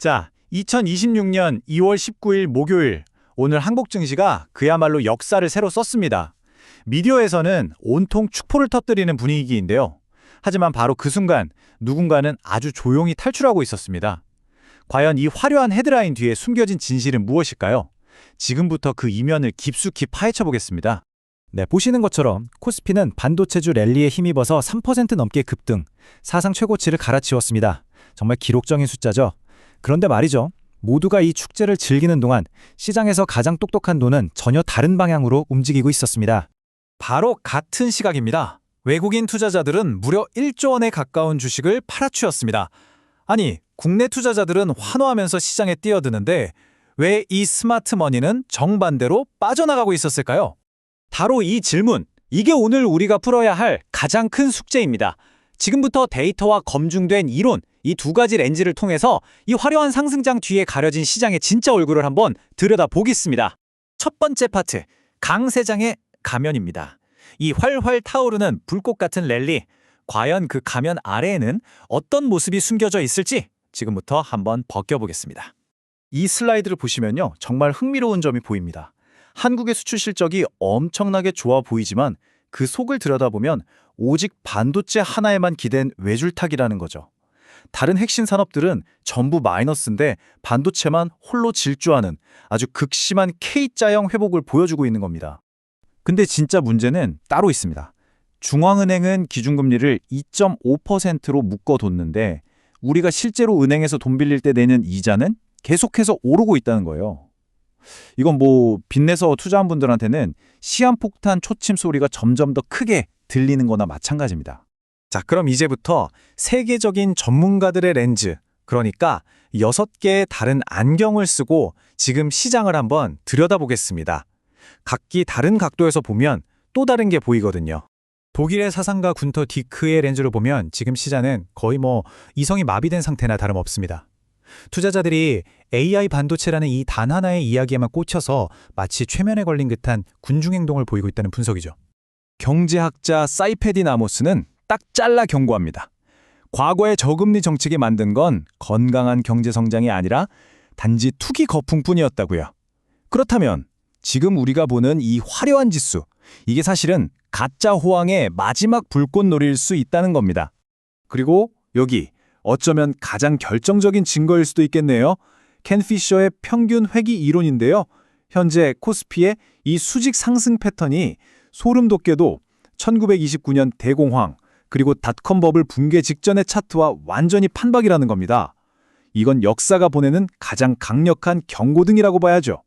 자, 2026년 2월 19일 목요일, 오늘 한국 증시가 그야말로 역사를 새로 썼습니다. 미디어에서는 온통 축포를 터뜨리는 분위기인데요. 하지만 바로 그 순간 누군가는 아주 조용히 탈출하고 있었습니다. 과연 이 화려한 헤드라인 뒤에 숨겨진 진실은 무엇일까요? 지금부터 그 이면을 깊숙이 파헤쳐 보겠습니다. 네, 보시는 것처럼 코스피는 반도체주 랠리에 힘입어서 3% 넘게 급등, 사상 최고치를 갈아치웠습니다. 정말 기록적인 숫자죠. 그런데 말이죠. 모두가 이 축제를 즐기는 동안 시장에서 가장 똑똑한 돈은 전혀 다른 방향으로 움직이고 있었습니다. 바로 같은 시각입니다. 외국인 투자자들은 무려 1조 원에 가까운 주식을 팔아치웠습니다. 아니, 국내 투자자들은 환호하면서 시장에 뛰어드는데 왜 이 스마트 머니는 정반대로 빠져나가고 있었을까요? 바로 이 질문, 이게 오늘 우리가 풀어야 할 가장 큰 숙제입니다. 지금부터 데이터와 검증된 이론, 이 두 가지 렌즈를 통해서 이 화려한 상승장 뒤에 가려진 시장의 진짜 얼굴을 한번 들여다보겠습니다. 첫 번째 파트, 강세장의 가면입니다. 이 활활 타오르는 불꽃 같은 랠리, 과연 그 가면 아래에는 어떤 모습이 숨겨져 있을지 지금부터 한번 벗겨보겠습니다. 이 슬라이드를 보시면요, 정말 흥미로운 점이 보입니다. 한국의 수출 실적이 엄청나게 좋아 보이지만 그 속을 들여다보면 오직 반도체 하나에만 기댄 외줄타기라는 거죠. 다른 핵심 산업들은 전부 마이너스인데 반도체만 홀로 질주하는 아주 극심한 K자형 회복을 보여주고 있는 겁니다. 근데 진짜 문제는 따로 있습니다. 중앙은행은 기준금리를 2.5%로 묶어뒀는데 우리가 실제로 은행에서 돈 빌릴 때 내는 이자는 계속해서 오르고 있다는 거예요. 이건 빚내서 투자한 분들한테는 시한폭탄 초침 소리가 점점 더 크게 들리는 거나 마찬가지입니다. 자, 그럼 이제부터 세계적인 전문가들의 렌즈, 그러니까 6개의 다른 안경을 쓰고 지금 시장을 한번 들여다보겠습니다. 각기 다른 각도에서 보면 또 다른 게 보이거든요. 독일의 사상가 군터 디크의 렌즈로 보면 지금 시장은 거의 이성이 마비된 상태나 다름없습니다. 투자자들이 AI 반도체라는 이 단 하나의 이야기에만 꽂혀서 마치 최면에 걸린 듯한 군중행동을 보이고 있다는 분석이죠. 경제학자 사이페디 나모스는 딱 잘라 경고합니다. 과거의 저금리 정책이 만든 건 건강한 경제 성장이 아니라 단지 투기 거품뿐이었다고요. 그렇다면 지금 우리가 보는 이 화려한 지수, 이게 사실은 가짜 호황의 마지막 불꽃놀이일 수 있다는 겁니다. 그리고 여기 어쩌면 가장 결정적인 증거일 수도 있겠네요. 켄 피셔의 평균 회귀 이론인데요. 현재 코스피의 이 수직 상승 패턴이 소름 돋게도 1929년 대공황 그리고 닷컴 버블 붕괴 직전의 차트와 완전히 판박이라는 겁니다. 이건 역사가 보내는 가장 강력한 경고등이라고 봐야죠.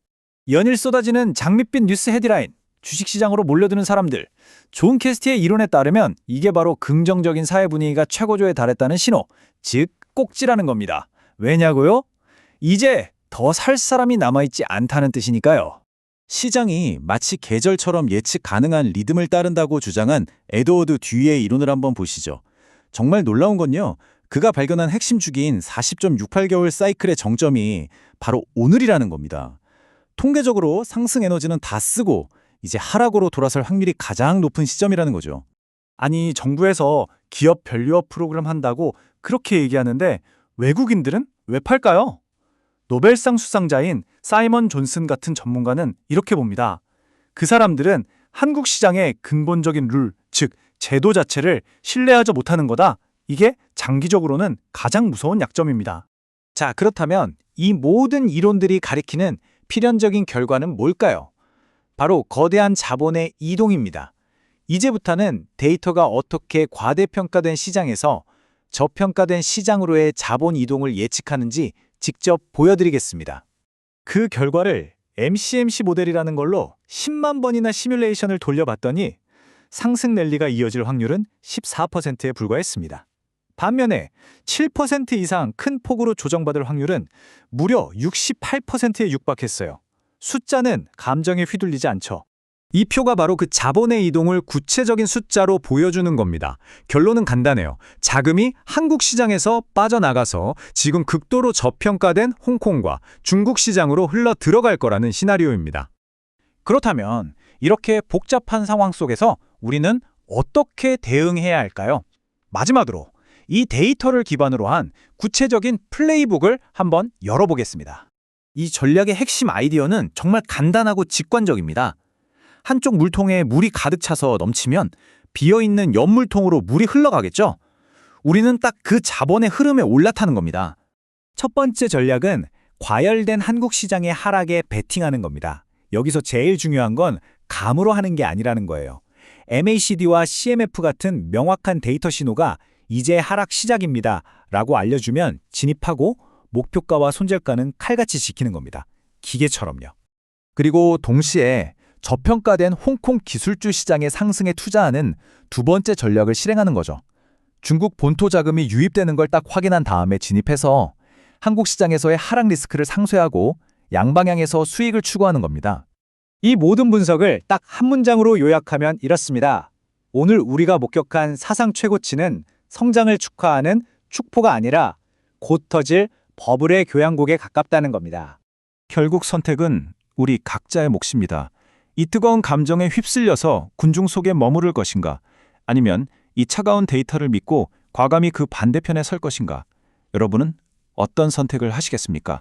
연일 쏟아지는 장밋빛 뉴스 헤드라인, 주식시장으로 몰려드는 사람들. 존 캐스티의 이론에 따르면 이게 바로 긍정적인 사회 분위기가 최고조에 달했다는 신호, 즉 꼭지라는 겁니다. 왜냐고요? 이제 더 살 사람이 남아있지 않다는 뜻이니까요. 시장이 마치 계절처럼 예측 가능한 리듬을 따른다고 주장한 에드워드 듀이의 이론을 한번 보시죠. 정말 놀라운 건요, 그가 발견한 핵심 주기인 40.68개월 사이클의 정점이 바로 오늘이라는 겁니다. 통계적으로 상승 에너지는 다 쓰고 이제 하락으로 돌아설 확률이 가장 높은 시점이라는 거죠. 아니, 정부에서 기업 밸류업 프로그램 한다고 그렇게 얘기하는데 외국인들은 왜 팔까요? 노벨상 수상자인 사이먼 존슨 같은 전문가는 이렇게 봅니다. 그 사람들은 한국 시장의 근본적인 룰, 즉 제도 자체를 신뢰하지 못하는 거다. 이게 장기적으로는 가장 무서운 약점입니다. 자, 그렇다면 이 모든 이론들이 가리키는 필연적인 결과는 뭘까요? 바로 거대한 자본의 이동입니다. 이제부터는 데이터가 어떻게 과대평가된 시장에서 저평가된 시장으로의 자본 이동을 예측하는지 직접 보여드리겠습니다. 그 결과를 MCMC 모델이라는 걸로 10만 번이나 시뮬레이션을 돌려봤더니 상승 랠리가 이어질 확률은 14%에 불과했습니다. 반면에 7% 이상 큰 폭으로 조정받을 확률은 무려 68%에 육박했어요. 숫자는 감정에 휘둘리지 않죠. 이 표가 바로 그 자본의 이동을 구체적인 숫자로 보여주는 겁니다. 결론은 간단해요. 자금이 한국 시장에서 빠져나가서 지금 극도로 저평가된 홍콩과 중국 시장으로 흘러 들어갈 거라는 시나리오입니다. 그렇다면 이렇게 복잡한 상황 속에서 우리는 어떻게 대응해야 할까요? 마지막으로 이 데이터를 기반으로 한 구체적인 플레이북을 한번 열어보겠습니다. 이 전략의 핵심 아이디어는 정말 간단하고 직관적입니다. 한쪽 물통에 물이 가득 차서 넘치면 비어있는 옆 물통으로 물이 흘러가겠죠? 우리는 딱 그 자본의 흐름에 올라타는 겁니다. 첫 번째 전략은 과열된 한국 시장의 하락에 베팅하는 겁니다. 여기서 제일 중요한 건 감으로 하는 게 아니라는 거예요. MACD와 CMF 같은 명확한 데이터 신호가 이제 하락 시작입니다 라고 알려주면 진입하고 목표가와 손절가는 칼같이 지키는 겁니다. 기계처럼요. 그리고 동시에 저평가된 홍콩 기술주 시장의 상승에 투자하는 두 번째 전략을 실행하는 거죠. 중국 본토 자금이 유입되는 걸 딱 확인한 다음에 진입해서 한국 시장에서의 하락 리스크를 상쇄하고 양방향에서 수익을 추구하는 겁니다. 이 모든 분석을 딱 한 문장으로 요약하면 이렇습니다. 오늘 우리가 목격한 사상 최고치는 성장을 축하하는 축포가 아니라 곧 터질 버블의 교양곡에 가깝다는 겁니다. 결국 선택은 우리 각자의 몫입니다. 이 뜨거운 감정에 휩쓸려서 군중 속에 머무를 것인가, 아니면 이 차가운 데이터를 믿고 과감히 그 반대편에 설 것인가. 여러분은 어떤 선택을 하시겠습니까?